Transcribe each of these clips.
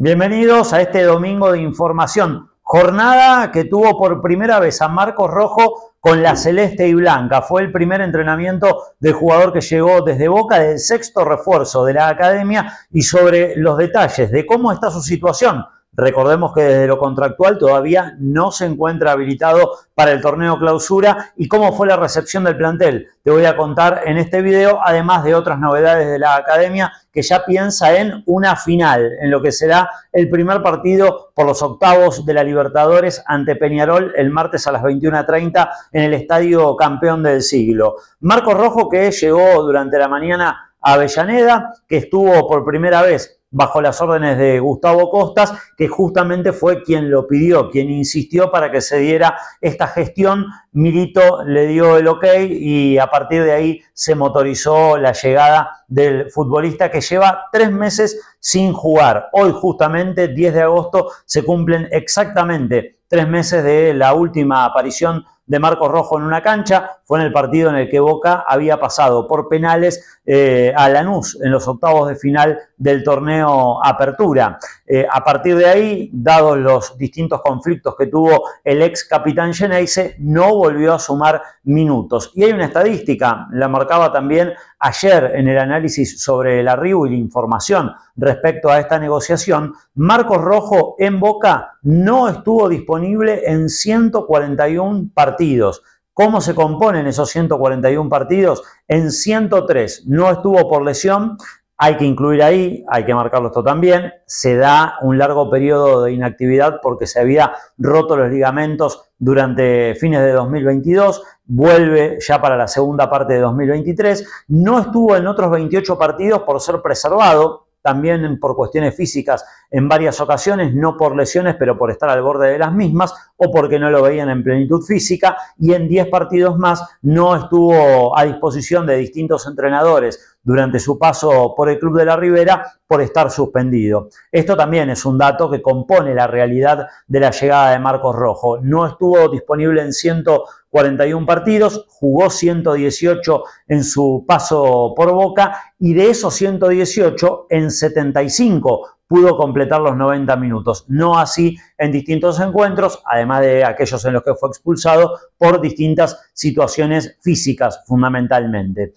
Bienvenidos a este domingo de información. Jornada que tuvo por primera vez a Marcos Rojo con la celeste y blanca. Fue el primer entrenamiento del jugador que llegó desde Boca, del sexto refuerzo de la academia, y sobre los detalles de cómo está su situación. Recordemos que desde lo contractual todavía no se encuentra habilitado para el torneo clausura y cómo fue la recepción del plantel. Te voy a contar en este video, además de otras novedades de la academia que ya piensa en una final, en lo que será el primer partido por los octavos de la Libertadores ante Peñarol el martes a las 21:30 en el Estadio Campeón del Siglo. Marcos Rojo, que llegó durante la mañana a Avellaneda, que estuvo por primera vez bajo las órdenes de Gustavo Costas, que justamente fue quien lo pidió, quien insistió para que se diera esta gestión. Milito le dio el ok y a partir de ahí se motorizó la llegada del futbolista que lleva 3 meses sin jugar. Hoy justamente, 10 de agosto, se cumplen exactamente 3 meses de la última aparición de Marcos Rojo en una cancha. Fue en el partido en el que Boca había pasado por penales a Lanús en los octavos de final del torneo Apertura. A partir de ahí, dados los distintos conflictos que tuvo el ex capitán Geneise, no volvió a sumar minutos. Y hay una estadística, la marcaba también ayer en el análisis sobre el arribo y la información respecto a esta negociación. Marcos Rojo en Boca no estuvo disponible en 141 partidos. ¿Cómo se componen esos 141 partidos? En 103 no estuvo por lesión. Hay que incluir ahí, hay que marcarlo esto también, se da un largo periodo de inactividad porque se había roto los ligamentos durante fines de 2022, vuelve ya para la segunda parte de 2023, no estuvo en otros 28 partidos por ser preservado, también por cuestiones físicas en varias ocasiones, no por lesiones, pero por estar al borde de las mismas o porque no lo veían en plenitud física, y en 10 partidos más no estuvo a disposición de distintos entrenadores durante su paso por el Club de la Ribera por estar suspendido. Esto también es un dato que compone la realidad de la llegada de Marcos Rojo. No estuvo disponible en 141 partidos, jugó 118 en su paso por Boca y de esos 118, en 75 pudo completar los 90 minutos. No así en distintos encuentros, además de aquellos en los que fue expulsado por distintas situaciones físicas, fundamentalmente.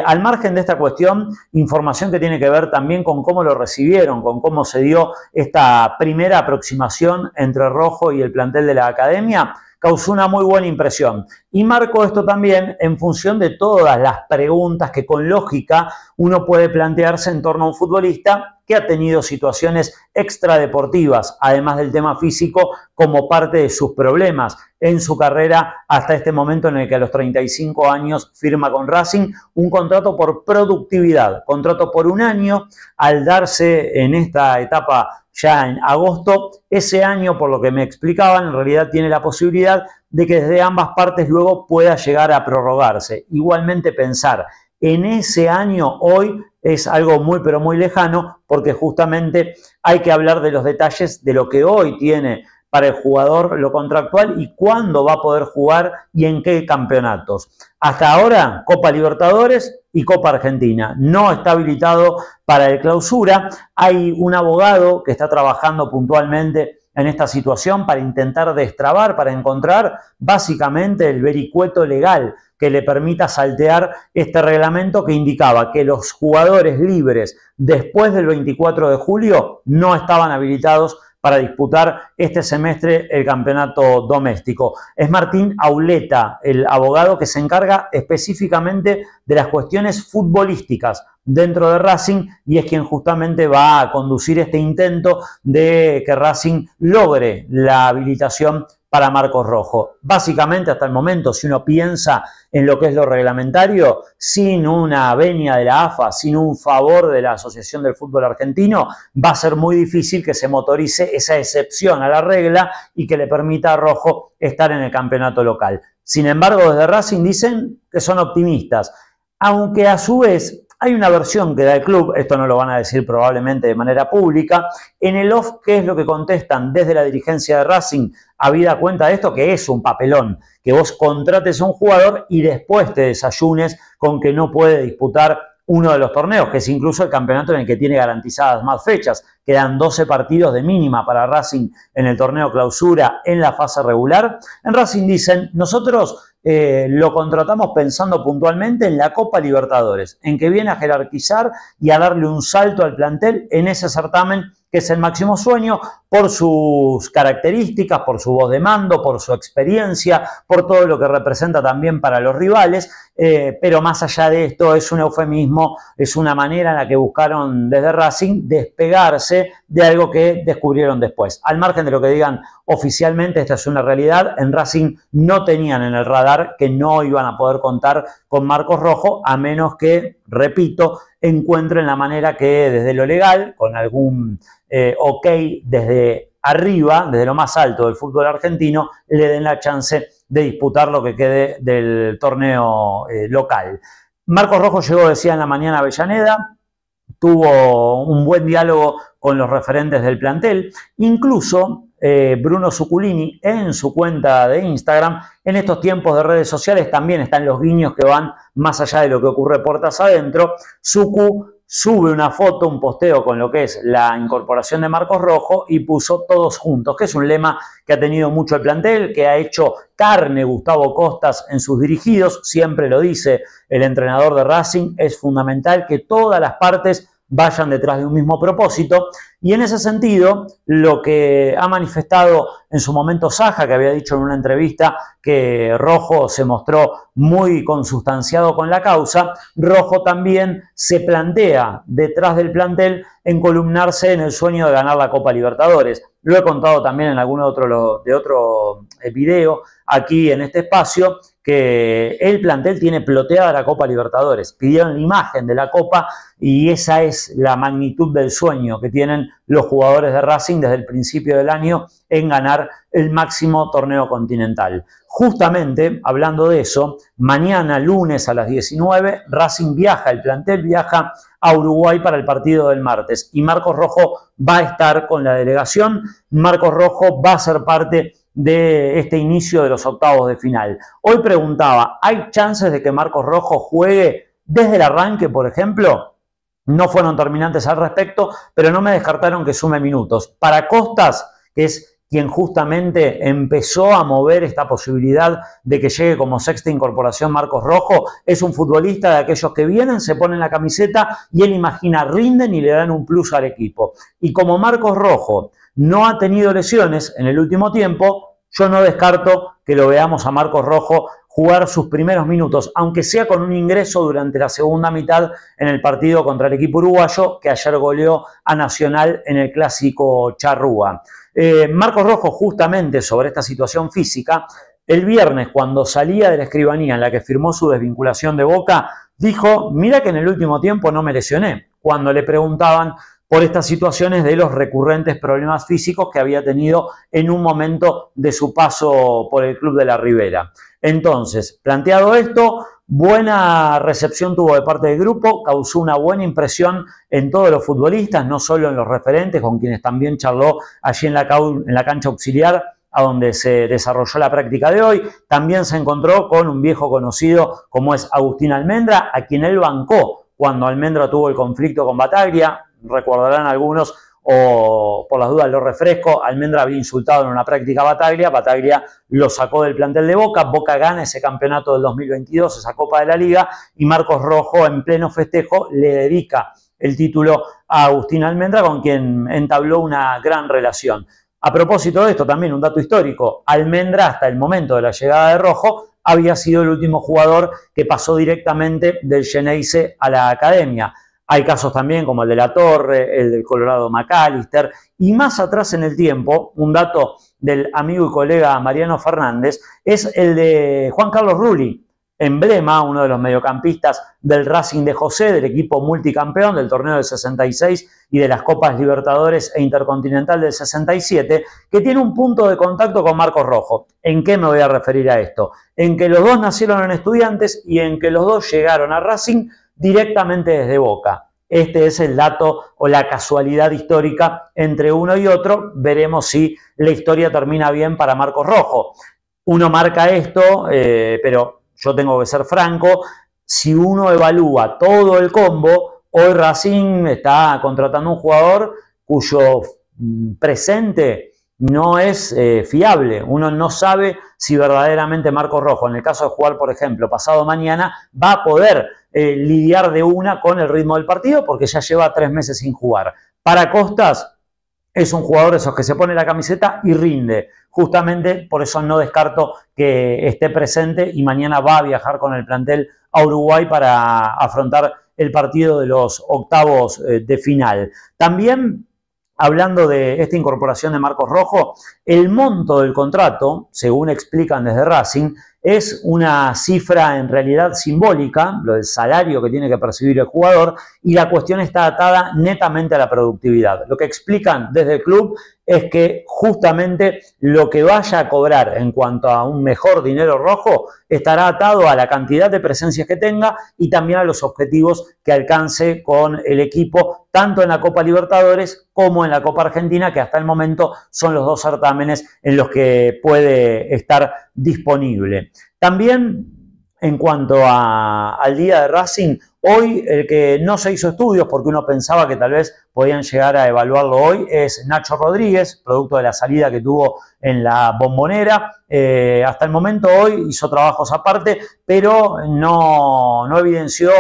Al margen de esta cuestión, información que tiene que ver también con cómo lo recibieron, con cómo se dio esta primera aproximación entre Rojo y el plantel de la academia, causó una muy buena impresión. Y marco esto también en función de todas las preguntas que con lógica uno puede plantearse en torno a un futbolista que ha tenido situaciones extradeportivas, además del tema físico, como parte de sus problemas en su carrera hasta este momento en el que a los 35 años firma con Racing un contrato por productividad, contrato por 1 año. Al darse en esta etapa ya en agosto, ese año, por lo que me explicaban, en realidad tiene la posibilidad de que desde ambas partes luego pueda llegar a prorrogarse. Igualmente pensar en ese año hoy es algo muy pero muy lejano, porque justamente hay que hablar de los detalles de lo que hoy tiene para el jugador lo contractual y cuándo va a poder jugar y en qué campeonatos. Hasta ahora, Copa Libertadores y Copa Argentina. No está habilitado para el clausura. Hay un abogado que está trabajando puntualmente en esta situación para intentar destrabar, para encontrar básicamente el vericueto legal que le permita saltear este reglamento que indicaba que los jugadores libres después del 24 de julio no estaban habilitados para disputar este semestre el campeonato doméstico. Es Martín Auleta, el abogado que se encarga específicamente de las cuestiones futbolísticas dentro de Racing y es quien justamente va a conducir este intento de que Racing logre la habilitación para Marcos Rojo. Básicamente, hasta el momento, si uno piensa en lo que es lo reglamentario, sin una venia de la AFA, sin un favor de la Asociación del Fútbol Argentino, va a ser muy difícil que se motorice esa excepción a la regla y que le permita a Rojo estar en el campeonato local. Sin embargo, desde Racing dicen que son optimistas, aunque a su vez hay una versión que da el club, esto no lo van a decir probablemente de manera pública, en el off, ¿qué es lo que contestan desde la dirigencia de Racing? Habida cuenta de esto, que es un papelón, que vos contrates a un jugador y después te desayunes con que no puede disputar uno de los torneos, que es incluso el campeonato en el que tiene garantizadas más fechas. Quedan 12 partidos de mínima para Racing en el torneo clausura en la fase regular. En Racing dicen, nosotros lo contratamos pensando puntualmente en la Copa Libertadores, en que viene a jerarquizar y a darle un salto al plantel en ese certamen que es el máximo sueño, por sus características, por su voz de mando, por su experiencia, por todo lo que representa también para los rivales, pero más allá de esto es un eufemismo, es una manera en la que buscaron desde Racing despegarse de algo que descubrieron después. Al margen de lo que digan oficialmente, esta es una realidad, en Racing no tenían en el radar que no iban a poder contar con Marcos Rojo, a menos que, repito, encuentren la manera que desde lo legal, con algún ok desde arriba, desde lo más alto del fútbol argentino, le den la chance de disputar lo que quede del torneo local. Marcos Rojo llegó, decía, en la mañana a Avellaneda, tuvo un buen diálogo con los referentes del plantel, incluso Bruno Zuculini en su cuenta de Instagram. En estos tiempos de redes sociales también están los guiños que van más allá de lo que ocurre puertas adentro. Zucu sube una foto, un posteo con lo que es la incorporación de Marcos Rojo y puso todos juntos, que es un lema que ha tenido mucho el plantel, que ha hecho carne Gustavo Costas en sus dirigidos. Siempre lo dice el entrenador de Racing, es fundamental que todas las partes vayan detrás de un mismo propósito, y en ese sentido lo que ha manifestado en su momento Saja, que había dicho en una entrevista que Rojo se mostró muy consustanciado con la causa, Rojo también se plantea detrás del plantel encolumnarse en el sueño de ganar la Copa Libertadores. Lo he contado también en algún otro video aquí en este espacio, que el plantel tiene ploteada la Copa Libertadores. Pidieron la imagen de la Copa y esa es la magnitud del sueño que tienen los jugadores de Racing desde el principio del año en ganar el máximo torneo continental. Justamente, hablando de eso, mañana lunes a las 19, Racing viaja, el plantel viaja a Uruguay para el partido del martes y Marcos Rojo va a estar con la delegación. Marcos Rojo va a ser parte de este inicio de los octavos de final. Hoy preguntaba, ¿hay chances de que Marcos Rojo juegue desde el arranque, por ejemplo? No fueron terminantes al respecto, pero no me descartaron que sume minutos. Para Costas, que es quien justamente empezó a mover esta posibilidad de que llegue como sexta incorporación Marcos Rojo, es un futbolista de aquellos que vienen, se ponen la camiseta y él imagina, rinden y le dan un plus al equipo. Y como Marcos Rojo no ha tenido lesiones en el último tiempo, yo no descarto que lo veamos a Marcos Rojo jugar sus primeros minutos, aunque sea con un ingreso durante la segunda mitad en el partido contra el equipo uruguayo que ayer goleó a Nacional en el clásico Charrúa. Marcos Rojo, justamente sobre esta situación física, el viernes cuando salía de la escribanía en la que firmó su desvinculación de Boca, dijo, mira que en el último tiempo no me lesioné, cuando le preguntaban por estas situaciones de los recurrentes problemas físicos que había tenido en un momento de su paso por el club de la Ribera. Entonces, planteado esto, buena recepción tuvo de parte del grupo, causó una buena impresión en todos los futbolistas, no solo en los referentes, con quienes también charló allí en la cancha auxiliar, a donde se desarrolló la práctica de hoy. También se encontró con un viejo conocido como es Agustín Almendra, a quien él bancó cuando Almendra tuvo el conflicto con Bataglia. Recordarán algunos, o por las dudas lo refresco, Almendra había insultado en una práctica a Bataglia, Bataglia lo sacó del plantel de Boca, Boca gana ese campeonato del 2022, esa Copa de la Liga, y Marcos Rojo en pleno festejo le dedica el título a Agustín Almendra, con quien entabló una gran relación. A propósito de esto, también un dato histórico, Almendra hasta el momento de la llegada de Rojo había sido el último jugador que pasó directamente del Xeneize a la academia. Hay casos también como el de La Torre, el del Colorado McAllister, y más atrás en el tiempo, un dato del amigo y colega Mariano Fernández, es el de Juan Carlos Rulli, emblema, uno de los mediocampistas del Racing de José, del equipo multicampeón del torneo del 66 y de las Copas Libertadores e Intercontinental del 67, que tiene un punto de contacto con Marcos Rojo. ¿En qué me voy a referir a esto? En que los dos nacieron en Estudiantes y en que los dos llegaron a Racing directamente desde Boca. Este es el dato o la casualidad histórica entre uno y otro. Veremos si la historia termina bien para Marcos Rojo. Uno marca esto, pero yo tengo que ser franco. si uno evalúa todo el combo, hoy Racing está contratando un jugador cuyo presente no es fiable. Uno no sabe si verdaderamente Marcos Rojo, en el caso de jugar, por ejemplo, pasado mañana, va a poder lidiar de una con el ritmo del partido porque ya lleva 3 meses sin jugar. Para Costas es un jugador de esos que se pone la camiseta y rinde. Justamente por eso no descarto que esté presente y mañana va a viajar con el plantel a Uruguay para afrontar el partido de los octavos de final. También, hablando de esta incorporación de Marcos Rojo, el monto del contrato, según explican desde Racing, es una cifra en realidad simbólica, lo del salario que tiene que percibir el jugador, y la cuestión está atada netamente a la productividad. Lo que explican desde el club es que justamente lo que vaya a cobrar en cuanto a un mejor dinero rojo estará atado a la cantidad de presencias que tenga y también a los objetivos que alcance con el equipo, tanto en la Copa Libertadores como en la Copa Argentina, que hasta el momento son los 2 certámenes en los que puede estar disponible. También, en cuanto al día de Racing, hoy el que no se hizo estudios porque uno pensaba que tal vez podían llegar a evaluarlo hoy es Nacho Rodríguez, producto de la salida que tuvo en la Bombonera. Hasta el momento hoy hizo trabajos aparte, pero no evidenció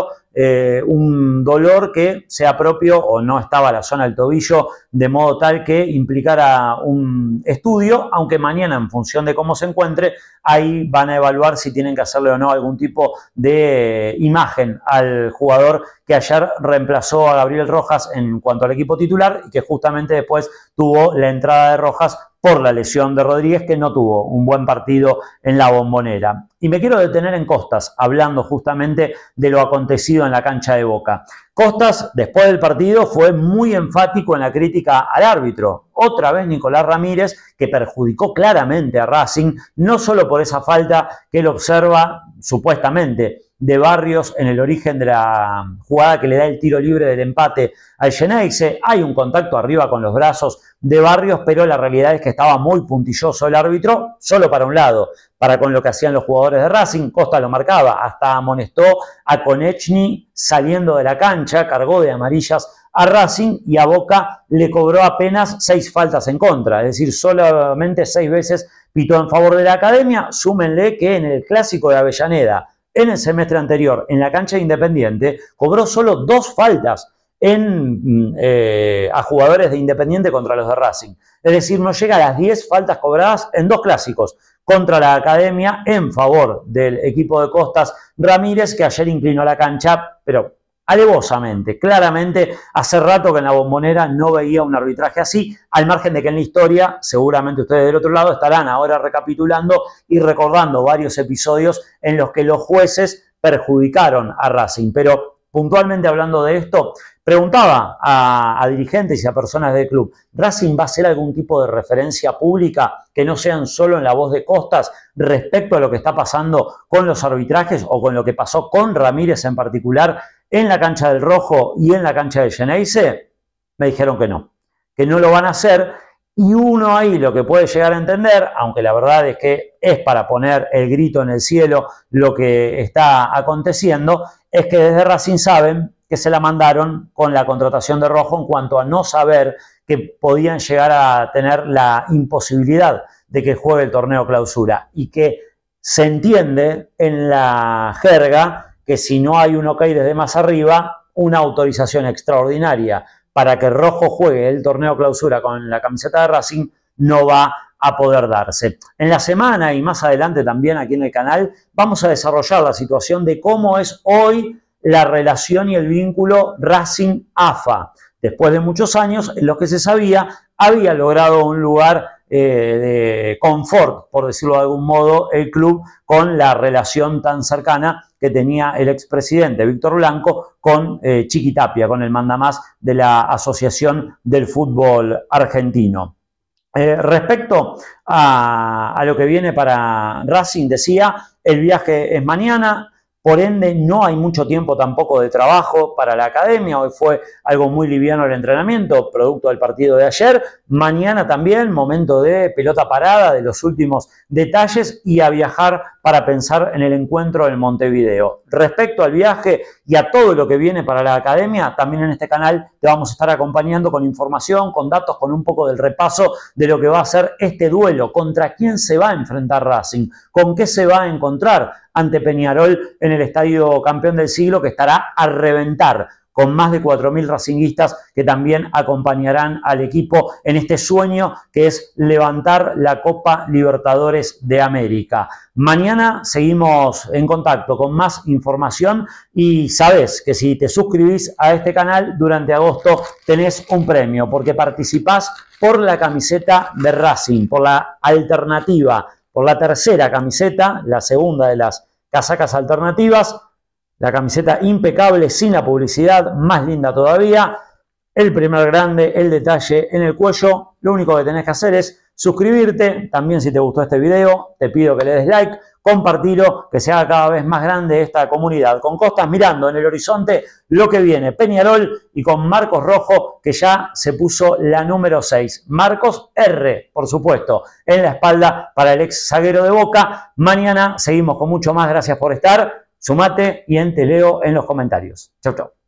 un dolor que sea propio o no estaba a la zona del tobillo de modo tal que implicara un estudio, aunque mañana, en función de cómo se encuentre, ahí van a evaluar si tienen que hacerle o no algún tipo de imagen al jugador que ayer reemplazó a Gabriel Rojas en cuanto al equipo titular y que justamente después tuvo la entrada de Rojas por la lesión de Rodríguez, que no tuvo un buen partido en la Bombonera. Y me quiero detener en Costas, hablando justamente de lo acontecido en la cancha de Boca. Costas, después del partido, fue muy enfático en la crítica al árbitro. Otra vez Nicolás Ramírez, que perjudicó claramente a Racing, no solo por esa falta que él observa, supuestamente, de Barrios en el origen de la jugada que le da el tiro libre del empate al Xeneize. Hay un contacto arriba con los brazos de Barrios, pero la realidad es que estaba muy puntilloso el árbitro, solo para un lado, para con lo que hacían los jugadores de Racing. Costa lo marcaba, hasta amonestó a Konechny saliendo de la cancha, cargó de amarillas a Racing y a Boca le cobró apenas 6 faltas en contra, es decir, solamente 6 veces pitó en favor de la Academia. Súmenle que en el Clásico de Avellaneda, en el semestre anterior, en la cancha de Independiente, cobró solo 2 faltas a jugadores de Independiente contra los de Racing. Es decir, no llega a las 10 faltas cobradas en 2 clásicos contra la Academia en favor del equipo de Costas Ramírez, que ayer inclinó la cancha, pero alevosamente. Claramente, hace rato que en la Bombonera no veía un arbitraje así, al margen de que en la historia, seguramente ustedes del otro lado estarán ahora recapitulando y recordando varios episodios en los que los jueces perjudicaron a Racing. Pero puntualmente hablando de esto, preguntaba a dirigentes y a personas del club, ¿Racing va a hacer algún tipo de referencia pública que no sean solo en la voz de Costas respecto a lo que está pasando con los arbitrajes o con lo que pasó con Ramírez en particular en la cancha del Rojo y en la cancha de Xeneize? Me dijeron que no lo van a hacer. Y uno ahí lo que puede llegar a entender, aunque la verdad es que es para poner el grito en el cielo lo que está aconteciendo, es que desde Racing saben que se la mandaron con la contratación de Rojo en cuanto a no saber que podían llegar a tener la imposibilidad de que juegue el torneo clausura y que se entiende en la jerga que si no hay un ok desde más arriba, una autorización extraordinaria para que Rojo juegue el torneo clausura con la camiseta de Racing no va a poder darse. En la semana y más adelante también aquí en el canal vamos a desarrollar la situación de cómo es hoy la relación y el vínculo Racing-AFA. Después de muchos años en los que se sabía había logrado un lugar de confort, por decirlo de algún modo, el club con la relación tan cercana que tenía el expresidente Víctor Blanco con Chiqui Tapia, con el mandamás de la Asociación del Fútbol Argentino. Respecto a lo que viene para Racing, decía, el viaje es mañana. Por ende, no hay mucho tiempo tampoco de trabajo para la academia. Hoy fue algo muy liviano el entrenamiento, producto del partido de ayer. Mañana también, momento de pelota parada, de los últimos detalles y a viajar para pensar en el encuentro en Montevideo. Respecto al viaje y a todo lo que viene para la academia, también en este canal te vamos a estar acompañando con información, con datos, con un poco del repaso de lo que va a ser este duelo, contra quién se va a enfrentar Racing, con qué se va a encontrar ante Peñarol en el Estadio Campeón del Siglo, que estará a reventar, con más de 4.000 racinguistas que también acompañarán al equipo en este sueño que es levantar la Copa Libertadores de América. Mañana seguimos en contacto con más información y sabés que si te suscribís a este canal durante agosto tenés un premio porque participás por la camiseta de Racing, por la alternativa, por la tercera camiseta, la segunda de las casacas alternativas, la camiseta impecable, sin la publicidad, más linda todavía, el primer grande, el detalle en el cuello. Lo único que tenés que hacer es suscribirte. También si te gustó este video, te pido que le des like, compartilo, que se haga cada vez más grande esta comunidad. Con Costas mirando en el horizonte lo que viene, Peñarol, y con Marcos Rojo, que ya se puso la número 6. Marcos R, por supuesto, en la espalda para el ex zaguero de Boca. Mañana seguimos con mucho más. Gracias por estar. Sumate y te leo en los comentarios. Chau, chau.